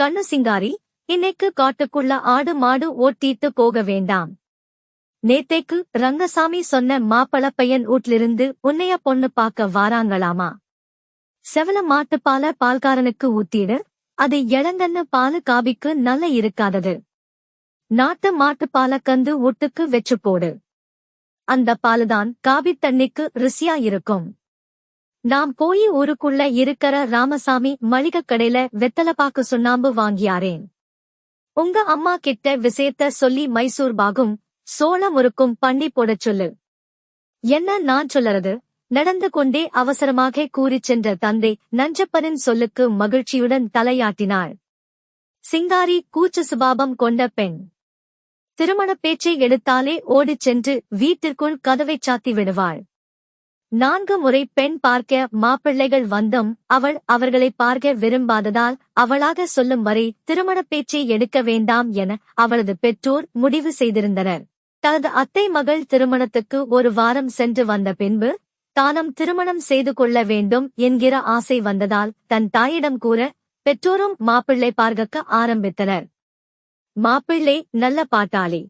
கண்ணு சிங்காரி, இன்னைக்கு காட்டுக்குள்ள ஆடு மாடு ஓட்டிட்டு போக வேண்டாம். நேத்தைக்கு ரங்கசாமி சொன்ன மாப்பள பையன் வீட்லிருந்து உன்னைய பொண்ணு பாக்க வாராங்களாமா. செவல மாட்டுப்பால பால்காரனுக்கு ஊத்திடு, அது இளங்கன்னு பாலு காபிக்கு நல்ல இருக்காதது. நாட்டு மாட்டுப்பால கந்து வீட்டுக்கு வெச்சு போடு. அந்த பாலுதான் காபி தண்ணிக்கு ருசியா இருக்கும். நாம் போய் ஊருக்குள்ள இருக்கிற ராமசாமி மளிகை கடையில வெத்தலைப்பாக்கு சுண்ணாம்பு வாங்கியாரேன். உங்க அம்மா கிட்ட விஷயத்த சொல்லி மைசூர் பாகும் சோள முறுக்கும் பண்ணி போடச் சொல்லு. என்ன நான் சொல்லறது? நடந்து கொண்டே அவசரமாக கூறிச் சென்ற தந்தை நஞ்சப்பனின் சொல்லுக்கு மகிழ்ச்சியுடன் தலையாட்டினாள். சிங்காரி கூச்ச சுபாவம் கொண்ட பெண். திருமணப் பேச்சை எடுத்தாலே ஓடிச் சென்று வீட்டிற்குள் கதவைச் சாத்தி விடுவாள். 4 முறை பெண் பார்க்க மாப்பிள்ளைகள் வந்தும் அவள் அவர்களை பார்க்க விரும்பாததால் அவளாக சொல்லும் வரை திருமணப் பேச்சை எடுக்க வேண்டாம் என அவளது பெற்றோர் முடிவு செய்திருந்தனர். தனது அத்தை மகள் திருமணத்துக்கு ஒரு வாரம் சென்று வந்த பின்பு தானும் திருமணம் செய்து கொள்ள வேண்டும் என்கிற ஆசை வந்ததால் தன் தாயிடம் கூற பெற்றோரும் மாப்பிள்ளை பார்க்க ஆரம்பித்தனர். மாப்பிள்ளை நல்ல பாட்டாளி.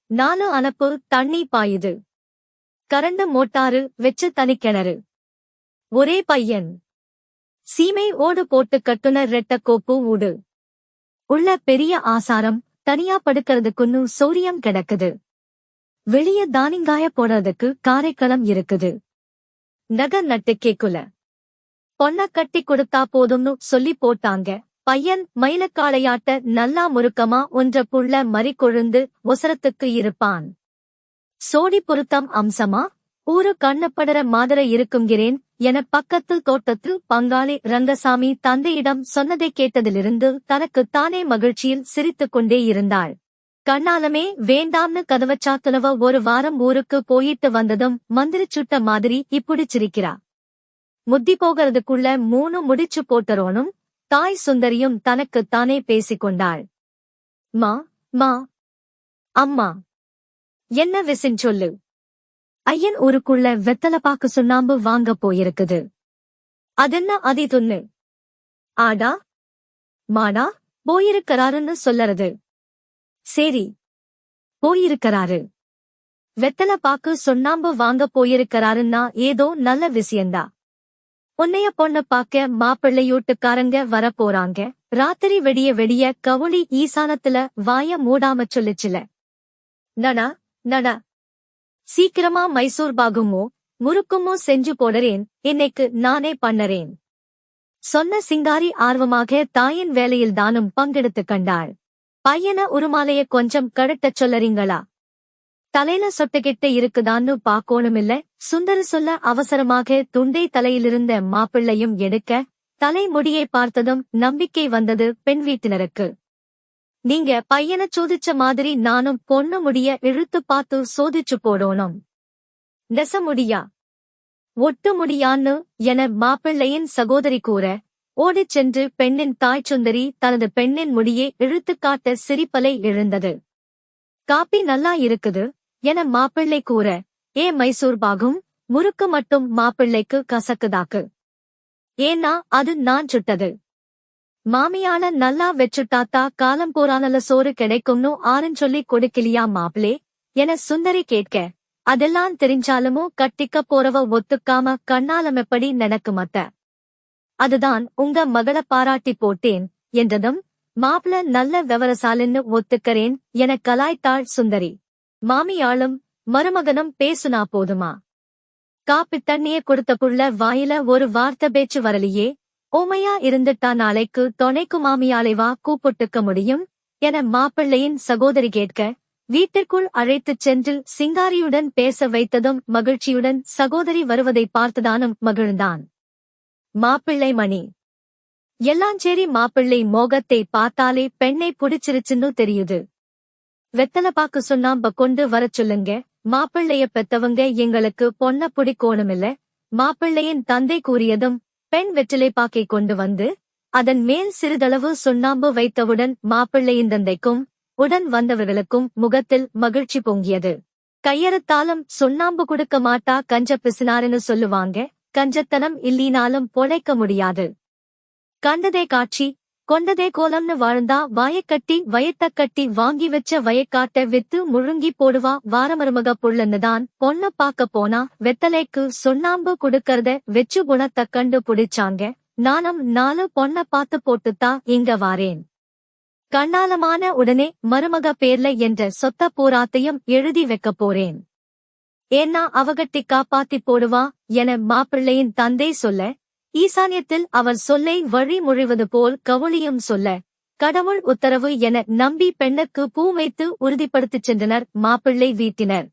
4 அனப்பு தண்ணி பாயுது. கரண்டு மோட்டாரு வெச்சு தனிக்கிணறு. ஒரே பையன். சீமை ஓடு போட்டு கட்டுன ரெட்டக்கோப்பு ஊடு. உள்ள பெரிய ஆசாரம், தனியா படுக்கிறதுக்குன்னு சௌரியம் கிடக்குது. வெளிய தானிங்காய போடுறதுக்கு காரைக்களம் இருக்குது. நகை நட்டு கேக்குல. பொண்ண கட்டி கொடுத்தா போதும்னு சொல்லி போட்டாங்க. பையன் மயிலக்காளையாட்ட நல்லா முறுக்கமா ஒன்ற புள்ள மறி கொழுந்து ஒசரத்துக்கு இருப்பான். சோடி பொருத்தம் அம்சமா ஊரு கண்ணப்படற மாதர இருக்குங்கிறேன் என பக்கத்து தோட்டத்து பங்காளி ரங்கசாமி தந்தையிடம் சொன்னதை கேட்டதிலிருந்து தனக்குத்தானே மகிழ்ச்சியில் சிரித்துக் கொண்டே இருந்தாள். கண்ணாலமே வேண்டாம்னு கதவச்சாத்துனவ ஒரு வாரம் ஊருக்கு போயிட்டு வந்ததும் மந்திரிச் சுட்ட மாதிரி இப்படி சிரிக்கிறா. முத்தி போகிறதுக்குள்ள 3 முடிச்சு போட்டரோனும் தாய் சுந்தரியும் தனக்குத்தானே பேசிக்கொண்டாள். மா மா அம்மா என்ன விசின் சொல்லு. ஐயன் ஊருக்குள்ள வெத்தலைப்பாக்கு சுண்ணாம்பு வாங்க போயிருக்குது. அதென்ன அதி துண்ணு. ஆடா மாடா போயிருக்கறாருன்னு சொல்லறது. சரி போயிருக்கறாரு. வெத்தலைப்பாக்கு சுண்ணாம்பு வாங்க போயிருக்கறாருன்னா ஏதோ நல்ல விஷயந்தா. உன்னைய பொண்ண பாக்க மாப்பிள்ளையூட்டுக்காரங்க வர போறாங்க. ராத்திரி வெடிய வெடிய கவுளி ஈசானத்துல வாய மூடாம சொல்லுச்சுல. நட நட சீக்கிரமா மைசூர் பாகுமோ முறுக்குமோ செஞ்சு போடறேன். இன்னைக்கு நானே பண்ணறேன் சொன்ன சிங்காரி ஆர்வமாக தாயின் வேலையில் தானும் பங்கெடுத்து கண்டாள். பையன உருமாலைய கொஞ்சம் கழட்டச் சொல்லறீங்களா? தலையில சொட்டுகிட்ட இருக்குதான்னு பாக்கோணுமில்ல. சுந்தர சொல்ல அவசரமாக துண்டை தலையிலிருந்த மாப்பிள்ளையும் எடுக்க தலைமுடியை பார்த்ததும் நம்பிக்கை வந்தது பெண் வீட்டினருக்கு. நீங்க பையன சோதிச்ச மாதிரி நானும் பொண்ணு முடிய இழுத்து பார்த்து சோதிச்சு போடணும். நெச முடியா ஒட்டு முடியான்னு என மாப்பிள்ளையின் சகோதரி கூற ஓடிச் சென்று பெண்ணின் தாய் சுந்தரி தனது பெண்ணின் முடியை இழுத்துக் காட்ட சிரிப்பலை எழுந்தது. காப்பி நல்லா இருக்குது என மாப்பிள்ளை கூற, ஏ மைசூர் பாகும் முறுக்கு மட்டும் மாப்பிள்ளைக்கு கசக்குதாக்கு. ஏன்னா அது நான் சுட்டது. மாமியால நல்லா வெச்சுட்டாத்தா காலம் போறானல சோறு கிடைக்கும்னு ஆரஞ்சொல்லி கொடுக்கலியா மாப்பிளே என சுந்தரி கேட்க, அதெல்லாம் தெரிஞ்சாலுமோ கட்டிக்க போறவ ஒத்துக்காம கண்ணாலமெப்படி நடக்குமத்த. அதுதான் உங்க மகள பாராட்டி போட்டேன் என்றதும் மாப்பிள நல்ல விவரசாலின்னு ஒத்துக்கறேன் என கலாய்த்தாள் சுந்தரி. மாமியாளும் மருமகனும் பேசுனா போதுமா? காப்பி தண்ணிய கொடுத்த புள்ள வாயில ஒரு வார்த்தை பேச்சு வரலியே. ஓமையா இருந்துட்டா நாளைக்கு தொணைக்கு மாமியாலை வா கூப்பிட்டுக்க முடியும் என மாப்பிள்ளையின் சகோதரி கேட்க வீட்டிற்குள் அழைத்துச் சென்று சிங்காரியுடன் பேச வைத்ததும் மகிழ்ச்சியுடன் சகோதரி வருவதை பார்த்துதானும் மகிழ்ந்தான் மாப்பிள்ளை மணி. எல்லாஞ்சேரி மாப்பிள்ளை மோகத்தை பார்த்தாலே பெண்ணை புடிச்சிருச்சுன்னு தெரியுது. வெத்தலைப்பாக்கு சுண்ணாம்ப கொண்டு வரச் சொல்லுங்க. மாப்பிள்ளைய பெத்தவங்க எங்களுக்கு பொண்ண புடிக்கோணுமில்ல. மாப்பிள்ளையின் தந்தை கூறியதும் பெண் வெற்றிலைப்பாக்கை கொண்டு வந்து அதன் மேல் சிறிதளவு சுண்ணாம்பு வைத்தவுடன் மாப்பிள்ளையின் தந்தைக்கும் உடன் வந்தவர்களுக்கும் முகத்தில் மகிழ்ச்சி பொங்கியது. கையறுத்தாலும் சுண்ணாம்பு கொடுக்க மாட்டா கஞ்ச பிசினாருன்னு சொல்லுவாங்க. கஞ்சத்தனம் இல்லினாலும் பொழைக்க முடியாது. கண்டதே காட்சி கொண்டதே கோலம்னு வாழ்ந்தா வாயக்கட்டி வயத்தக்கட்டி வாங்கி வச்ச வயக்காட்ட வித்து முழுங்கி போடுவா வாரமருமக புள்ளன்னுதான் பொண்ணு பாக்க போனா வெத்தலைக்கு சுண்ணாம்பு குடுக்கறத வெச்சு குணத்த கண்டு புடிச்சாங்க. நானும் 4 பொண்ண பாத்து போட்டுத்தா இங்க வாரேன். கண்ணாலமான உடனே மருமக பேர்ல என்ற சொத்த பூராத்தையும் எழுதி வைக்க போறேன். ஏன்னா அவகட்டி காப்பாத்தி போடுவா என மாப்பிள்ளையின் தந்தை சொல்ல, ஈசான்யத்தில் அவர் சொல்லை வழி மொழிவது போல் கவுளியும் சொல்ல, கடவுள் உத்தரவு என நம்பி பெண்ணுக்கு பூ வைத்து உறுதிப்படுத்திச் சென்றனர் மாப்பிள்ளை வீட்டினர்.